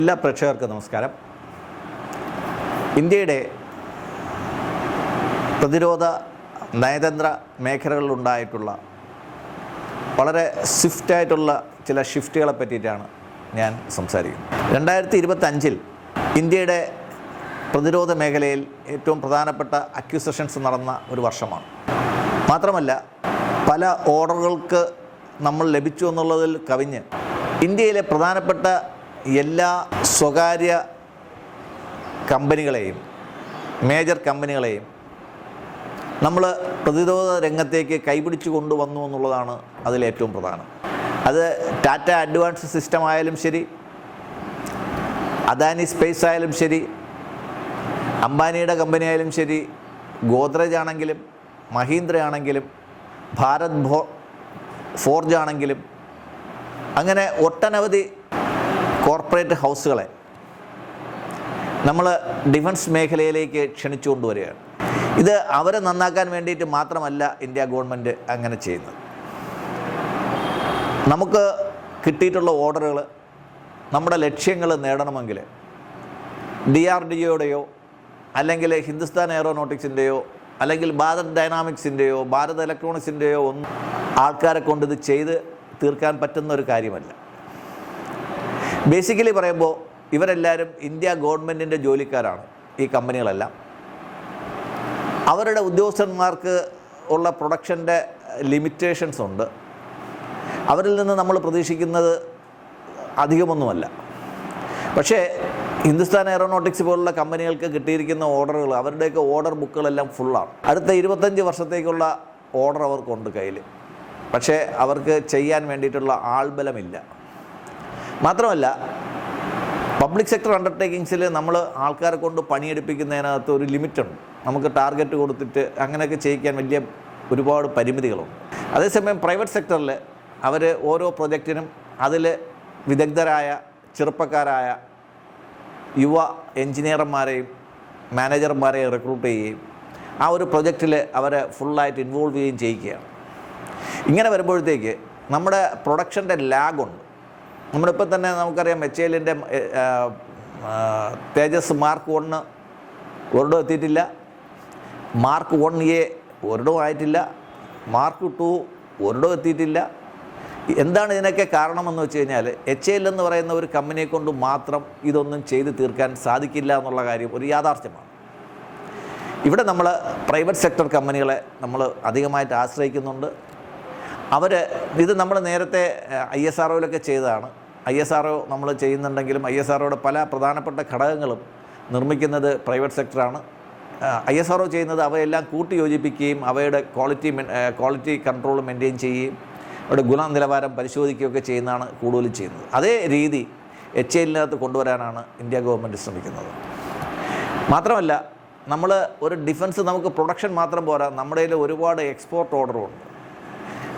എല്ലാ പ്രേക്ഷകർക്കും നമസ്കാരം. ഇന്ത്യയുടെ പ്രതിരോധ നയതന്ത്ര മേഖലകളിലുണ്ടായിട്ടുള്ള വളരെ സ്വിഫ്റ്റായിട്ടുള്ള ചില ഷിഫ്റ്റുകളെ പറ്റിയിട്ടാണ് ഞാൻ സംസാരിക്കുന്നത്. 2025 ഇന്ത്യയുടെ പ്രതിരോധ മേഖലയിൽ ഏറ്റവും പ്രധാനപ്പെട്ട അക്വിസിഷൻസ് നടന്ന ഒരു വർഷമാണ്. മാത്രമല്ല പല ഓർഡറുകൾക്ക് നമ്മൾ ലഭിച്ചു എന്നുള്ളതിൽ കവിഞ്ഞ് ഇന്ത്യയിലെ പ്രധാനപ്പെട്ട എല്ലാ സ്വകാര്യ കമ്പനികളെയും മേജർ കമ്പനികളെയും നമ്മൾ പ്രതിരോധ രംഗത്തേക്ക് കൈപിടിച്ചു കൊണ്ടുവന്നു എന്നുള്ളതാണ് അതിലേറ്റവും പ്രധാനം. അത് ടാറ്റ അഡ്വാൻസ് സിസ്റ്റം ആയാലും ശരി, അദാനി സ്പേസ് ആയാലും ശരി, അംബാനിയുടെ കമ്പനി ആയാലും ശരി, ഗോദ്രേജ് ആണെങ്കിലും, മഹീന്ദ്ര ആണെങ്കിലും, ഭാരത് ഫോർജ് ആണെങ്കിലും, അങ്ങനെ ഒട്ടനവധി കോർപ്പറേറ്റ് ഹൗസുകളെ നമ്മൾ ഡിഫൻസ് മേഖലയിലേക്ക് ക്ഷണിച്ചു കൊണ്ടുവരികയാണ്. ഇത് അവരെ നന്നാക്കാൻ വേണ്ടിയിട്ട് മാത്രമല്ല ഇന്ത്യ ഗവൺമെൻറ് അങ്ങനെ ചെയ്യുന്നത്. നമുക്ക് കിട്ടിയിട്ടുള്ള ഓർഡറുകൾ, നമ്മുടെ ലക്ഷ്യങ്ങൾ നേടണമെങ്കിൽ DRDOയുടെയോ അല്ലെങ്കിൽ ഹിന്ദുസ്ഥാൻ എയറോനോട്ടിക്സിൻ്റെയോ അല്ലെങ്കിൽ ഭാരത് ഡൈനാമിക്സിൻ്റെയോ ഭാരത് ഇലക്ട്രോണിക്സിൻ്റെയോ ഒന്നും ആൾക്കാരെ കൊണ്ട് ഇത് ചെയ്ത് തീർക്കാൻ പറ്റുന്ന ഒരു കാര്യമല്ല. ബേസിക്കലി പറയുമ്പോൾ ഇവരെല്ലാവരും ഇന്ത്യ ഗവൺമെൻറ്റിൻ്റെ ജോലിക്കാരാണ്. ഈ കമ്പനികളെല്ലാം അവരുടെ ഉദ്യോഗസ്ഥന്മാർക്ക് ഉള്ള പ്രൊഡക്ഷൻ്റെ ലിമിറ്റേഷൻസ് ഉണ്ട്. അവരിൽ നിന്ന് നമ്മൾ പ്രതീക്ഷിക്കുന്നത് അധികമൊന്നുമല്ല. പക്ഷേ ഹിന്ദുസ്ഥാൻ എയറോനോട്ടിക്സ് പോലുള്ള കമ്പനികൾക്ക് കിട്ടിയിരിക്കുന്ന ഓർഡറുകൾ, അവരുടെയൊക്കെ ഓർഡർ ബുക്കുകളെല്ലാം ഫുള്ളാണ്. അടുത്ത 25 വർഷത്തേക്കുള്ള ഓർഡർ അവർക്കുണ്ട് കയ്യിൽ. പക്ഷേ അവർക്ക് ചെയ്യാൻ വേണ്ടിയിട്ടുള്ള ആൾബലമില്ല. മാത്രമല്ല പബ്ലിക് സെക്ടർ അണ്ടർടേക്കിങ്സിൽ നമ്മൾ ആൾക്കാരെ കൊണ്ട് പണിയെടുപ്പിക്കുന്നതിനകത്ത് ഒരു ലിമിറ്റുണ്ട്. നമുക്ക് ടാർഗറ്റ് കൊടുത്തിട്ട് അങ്ങനെയൊക്കെ ചെയ്യിക്കാൻ വലിയ ഒരുപാട് പരിമിതികളുണ്ട്. അതേസമയം പ്രൈവറ്റ് സെക്ടറിൽ അവർ ഓരോ പ്രൊജക്റ്റിനും അതിൽ വിദഗ്ധരായ ചെറുപ്പക്കാരായ യുവ എൻജിനീയർമാരെയും മാനേജർമാരെയും റിക്രൂട്ട് ചെയ്യുകയും ആ ഒരു പ്രൊജക്റ്റിൽ അവരെ ഫുള്ളായിട്ട് ഇൻവോൾവ് ചെയ്യുകയും ചെയ്യിക്കുകയാണ്. ഇങ്ങനെ വരുമ്പോഴത്തേക്ക് നമ്മുടെ പ്രൊഡക്ഷൻ്റെ ലാഗുണ്ട്. നമ്മളിപ്പോൾ തന്നെ നമുക്കറിയാം HALൻ്റെ തേജസ് മാർക്ക് 1 ഒരിടം എത്തിയിട്ടില്ല, മാർക്ക് 1A ഒരിടവും ആയിട്ടില്ല, മാർക്ക് 2 ഒരിടവും എത്തിയിട്ടില്ല. എന്താണ് ഇതിനൊക്കെ കാരണമെന്ന് വെച്ച് കഴിഞ്ഞാൽ HAL എന്ന് പറയുന്ന ഒരു കമ്പനിയെ കൊണ്ട് മാത്രം ഇതൊന്നും ചെയ്ത് തീർക്കാൻ സാധിക്കില്ല എന്നുള്ള കാര്യം ഒരു യാഥാർത്ഥ്യമാണ്. ഇവിടെ നമ്മൾ പ്രൈവറ്റ് സെക്ടർ കമ്പനികളെ നമ്മൾ അധികമായിട്ട് ആശ്രയിക്കുന്നുണ്ട്. ഇത് നമ്മൾ നേരത്തെ ISROയിലൊക്കെ ചെയ്തതാണ്. ISRO നമ്മൾ ചെയ്യുന്നുണ്ടെങ്കിലും ISROയുടെ പല പ്രധാനപ്പെട്ട ഘടകങ്ങളും നിർമ്മിക്കുന്നത് പ്രൈവറ്റ് സെക്ടറാണ്. ISRO ചെയ്യുന്നത് അവയെല്ലാം കൂട്ടി യോജിപ്പിക്കുകയും അവയുടെ ക്വാളിറ്റി കൺട്രോൾ മെയിൻറ്റെയിൻ ചെയ്യുകയും അവരുടെ ഗുണനിലവാരം പരിശോധിക്കുകയൊക്കെ ചെയ്യുന്നതാണ് കൂടുതലും ചെയ്യുന്നത്. അതേ രീതി HALനകത്ത് കൊണ്ടുവരാനാണ് ഇന്ത്യ ഗവൺമെൻറ് ശ്രമിക്കുന്നത്. മാത്രമല്ല നമ്മൾ ഒരു ഡിഫൻസ്, നമുക്ക് പ്രൊഡക്ഷൻ മാത്രം പോരാ, നമ്മുടെ കയ്യിൽ ഒരുപാട് എക്സ്പോർട്ട് ഓർഡറുണ്ട്.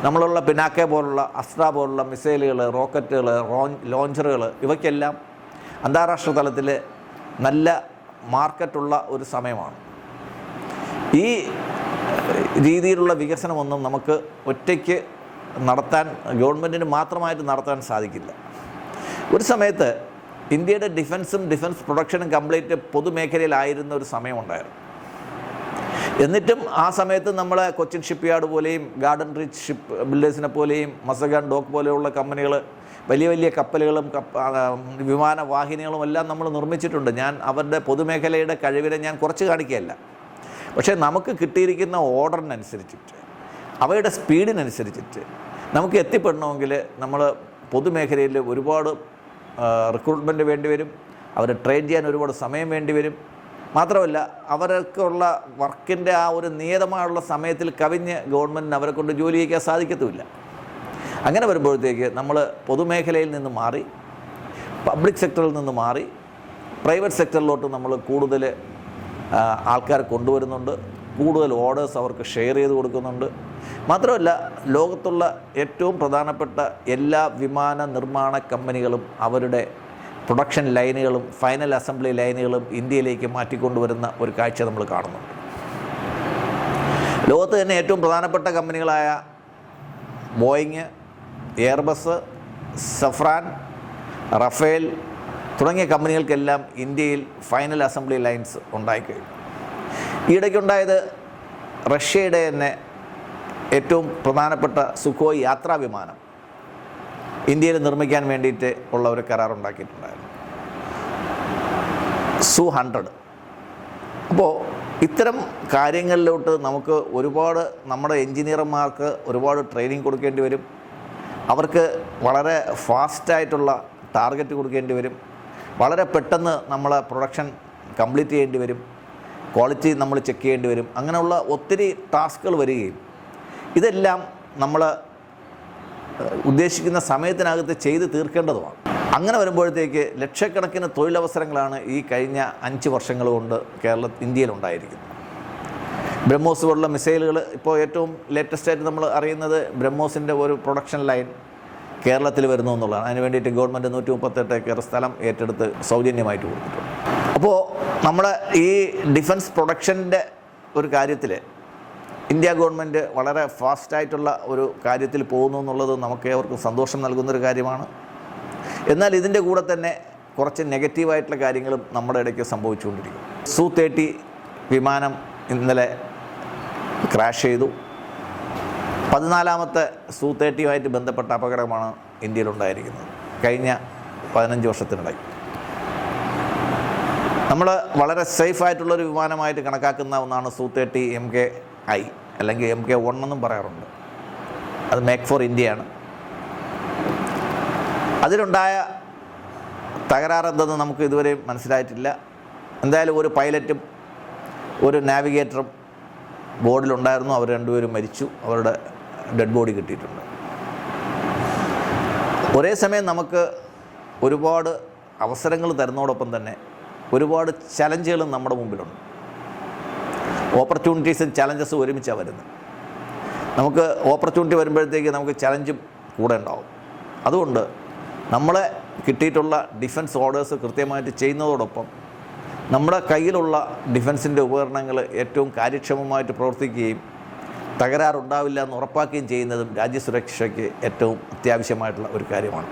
നമ്മളുള്ള പിനാക്ക പോലുള്ള, അസ്ത്ര പോലുള്ള മിസൈലുകൾ, റോക്കറ്റുകൾ, ലോഞ്ചറുകൾ, ഇവയ്ക്കെല്ലാം അന്താരാഷ്ട്ര തലത്തിൽ നല്ല മാർക്കറ്റുള്ള ഒരു സമയമാണ്. ഈ രീതിയിലുള്ള വികസനമൊന്നും നമുക്ക് ഒറ്റയ്ക്ക് നടത്താൻ, ഗവൺമെൻറ്റിന് മാത്രമായിട്ട് നടത്താൻ സാധിക്കില്ല. ഒരു സമയത്ത് ഇന്ത്യയുടെ ഡിഫൻസ് പ്രൊഡക്ഷനും കംപ്ലീറ്റ് പൊതുമേഖലയിലായിരുന്ന ഒരു സമയമുണ്ടായിരുന്നു. എന്നിട്ടും ആ സമയത്ത് നമ്മളെ കൊച്ചിൻ ഷിപ്പ് യാർഡ് പോലെയും ഗാർഡൻ റീച്ച് ഷിപ്പ് ബിൽഡേഴ്സിനെ പോലെയും മസഗാൻ ഡോക്ക് പോലെയുള്ള കമ്പനികൾ വലിയ വലിയ കപ്പലുകളും വിമാനവാഹിനികളും എല്ലാം നമ്മൾ നിർമ്മിച്ചിട്ടുണ്ട്. ഞാൻ അവരുടെ പൊതുമേഖലയുടെ കഴിവിനെ ഞാൻ കുറച്ച് കാണിക്കുകയല്ല. പക്ഷേ നമുക്ക് കിട്ടിയിരിക്കുന്ന ഓർഡറിനനുസരിച്ചിട്ട്, അവയുടെ സ്പീഡിനനുസരിച്ചിട്ട് നമുക്ക് എത്തിപ്പെടണമെങ്കിൽ നമ്മൾ പൊതുമേഖലയിൽ ഒരുപാട് റിക്രൂട്ട്മെൻറ്റ് വേണ്ടി വരും. അവരെ ട്രെയിൻ ചെയ്യാൻ ഒരുപാട് സമയം വേണ്ടി വരും. മാത്രമല്ല അവർക്കുള്ള വർക്കിൻ്റെ ആ ഒരു നിയതമായുള്ള സമയത്തിൽ കവിഞ്ഞ് ഗവൺമെൻറ്റിന് അവരെ കൊണ്ട് ജോലി ചെയ്യിക്കാൻ സാധിക്കത്തുമില്ല. അങ്ങനെ വരുമ്പോഴത്തേക്ക് നമ്മൾ പൊതുമേഖലയിൽ നിന്ന് മാറി, പബ്ലിക് സെക്ടറിൽ നിന്ന് മാറി പ്രൈവറ്റ് സെക്ടറിലോട്ട് നമ്മൾ കൂടുതൽ ആൾക്കാരെ കൊണ്ടുവരുന്നുണ്ട്. കൂടുതൽ ഓർഡേഴ്സ് അവർക്ക് ഷെയർ ചെയ്ത് കൊടുക്കുന്നുണ്ട്. മാത്രമല്ല ലോകത്തുള്ള ഏറ്റവും പ്രധാനപ്പെട്ട എല്ലാ വിമാന നിർമ്മാണ കമ്പനികളും അവരുടെ പ്രൊഡക്ഷൻ ലൈനുകളും ഫൈനൽ അസംബ്ലി ലൈനുകളും ഇന്ത്യയിലേക്ക് മാറ്റിക്കൊണ്ടുവരുന്ന ഒരു കാഴ്ച നമ്മൾ കാണുന്നുണ്ട്. ലോകത്ത് തന്നെ ഏറ്റവും പ്രധാനപ്പെട്ട കമ്പനികളായ ബോയിങ്, എയർബസ്, സഫ്രാൻ, റഫേൽ, തുടങ്ങിയ കമ്പനികൾക്കെല്ലാം ഇന്ത്യയിൽ ഫൈനൽ അസംബ്ലി ലൈൻസ് ഉണ്ടായിക്കഴിഞ്ഞു. ഈയിടയ്ക്കുണ്ടായത് റഷ്യയുടെ തന്നെ ഏറ്റവും പ്രധാനപ്പെട്ട സുഖോയ് യാത്രാ വിമാനം ഇന്ത്യയിൽ നിർമ്മിക്കാൻ വേണ്ടിയിട്ട് ഉള്ള ഒരു കരാറുണ്ടാക്കിയിട്ടുണ്ടായിരുന്നു, Su-100. അപ്പോൾ ഇത്തരം കാര്യങ്ങളിലോട്ട് നമുക്ക് ഒരുപാട് നമ്മുടെ എൻജിനീയർമാർക്ക് ഒരുപാട് ട്രെയിനിങ് കൊടുക്കേണ്ടി വരും. അവർക്ക് വളരെ ഫാസ്റ്റായിട്ടുള്ള ടാർഗറ്റ് കൊടുക്കേണ്ടി വരും. വളരെ പെട്ടെന്ന് നമ്മളെ പ്രൊഡക്ഷൻ കംപ്ലീറ്റ് ചെയ്യേണ്ടി വരും. ക്വാളിറ്റി നമ്മൾ ചെക്ക് ചെയ്യേണ്ടി വരും. അങ്ങനെയുള്ള ഒത്തിരി ടാസ്കുകൾ വരികയും ഇതെല്ലാം നമ്മൾ ഉദ്ദേശിക്കുന്ന സമയത്തിനകത്ത് ചെയ്ത് തീർക്കേണ്ടതുമാണ്. അങ്ങനെ വരുമ്പോഴത്തേക്ക് ലക്ഷക്കണക്കിന് തൊഴിലവസരങ്ങളാണ് ഈ കഴിഞ്ഞ 5 വർഷങ്ങൾ കൊണ്ട് ഇന്ത്യയിലുണ്ടായിരിക്കുന്നത്. ബ്രഹ്മോസ് പോലുള്ള മിസൈലുകൾ ഇപ്പോൾ ഏറ്റവും ലേറ്റസ്റ്റായിട്ട് നമ്മൾ അറിയുന്നത് ബ്രഹ്മോസിൻ്റെ ഒരു പ്രൊഡക്ഷൻ ലൈൻ കേരളത്തിൽ വരുന്നു എന്നുള്ളതാണ്. അതിന് വേണ്ടിയിട്ട് ഗവൺമെൻറ് 138 ഏക്കർ സ്ഥലം ഏറ്റെടുത്ത് സൗജന്യമായിട്ട് കൊടുത്തിട്ടുണ്ട്. അപ്പോൾ നമ്മൾ ഈ ഡിഫൻസ് പ്രൊഡക്ഷൻ്റെ ഒരു കാര്യത്തിൽ ഇന്ത്യ ഗവൺമെൻറ് വളരെ ഫാസ്റ്റായിട്ടുള്ള ഒരു കാര്യത്തിൽ പോകുന്നു എന്നുള്ളത് നമുക്ക് ഏവർക്കും സന്തോഷം നൽകുന്നൊരു കാര്യമാണ്. എന്നാൽ ഇതിൻ്റെ കൂടെ തന്നെ കുറച്ച് നെഗറ്റീവായിട്ടുള്ള കാര്യങ്ങളും നമ്മുടെ ഇടയ്ക്ക് സംഭവിച്ചുകൊണ്ടിരിക്കും. Su-30 വിമാനം ഇന്നലെ ക്രാഷ് ചെയ്തു. 14ാമത്തെ Su-30യുമായിട്ട് ബന്ധപ്പെട്ട അപകടമാണ് ഇന്ത്യയിലുണ്ടായിരിക്കുന്നത് കഴിഞ്ഞ 15 വർഷത്തിനിടയിൽ. നമ്മൾ വളരെ സേഫായിട്ടുള്ളൊരു വിമാനമായിട്ട് കണക്കാക്കുന്ന ഒന്നാണ് Su-30 MKI അല്ലെങ്കിൽ MK-1 എന്നും പറയാറുണ്ട്. അത് മേക്ക് ഫോർ ഇന്ത്യയാണ്. അതിലുണ്ടായ തകരാറെന്തെന്ന് നമുക്ക് ഇതുവരെ മനസ്സിലായിട്ടില്ല. എന്തായാലും ഒരു പൈലറ്റും ഒരു നാവിഗേറ്ററും ബോർഡിലുണ്ടായിരുന്നു. അവർ രണ്ടുപേരും മരിച്ചു. അവരുടെ ഡെഡ് ബോഡി കിട്ടിയിട്ടുണ്ട്. ഒരേ സമയം നമുക്ക് ഒരുപാട് അവസരങ്ങൾ തരുന്നതോടൊപ്പം തന്നെ ഒരുപാട് ചലഞ്ചുകളും നമ്മുടെ മുമ്പിലുണ്ട്. ഓപ്പർച്യൂണിറ്റീസും ചലഞ്ചസും ഒരുമിച്ചാണ് വരുന്നത്. നമുക്ക് ഓപ്പർച്യൂണിറ്റി വരുമ്പോഴത്തേക്ക് നമുക്ക് ചലഞ്ചും കൂടെ ഉണ്ടാവും. അതുകൊണ്ട് നമ്മളെ കിട്ടിയിട്ടുള്ള ഡിഫൻസ് ഓർഡേഴ്സ് കൃത്യമായിട്ട് ചെയ്യുന്നതോടൊപ്പം നമ്മുടെ കയ്യിലുള്ള ഡിഫൻസിൻ്റെ ഉപകരണങ്ങൾ ഏറ്റവും കാര്യക്ഷമമായിട്ട് പ്രവർത്തിക്കുകയും തകരാറുണ്ടാവില്ല എന്ന് ഉറപ്പാക്കുകയും ചെയ്യുന്നതും രാജ്യസുരക്ഷയ്ക്ക് ഏറ്റവും അത്യാവശ്യമായിട്ടുള്ള ഒരു കാര്യമാണ്.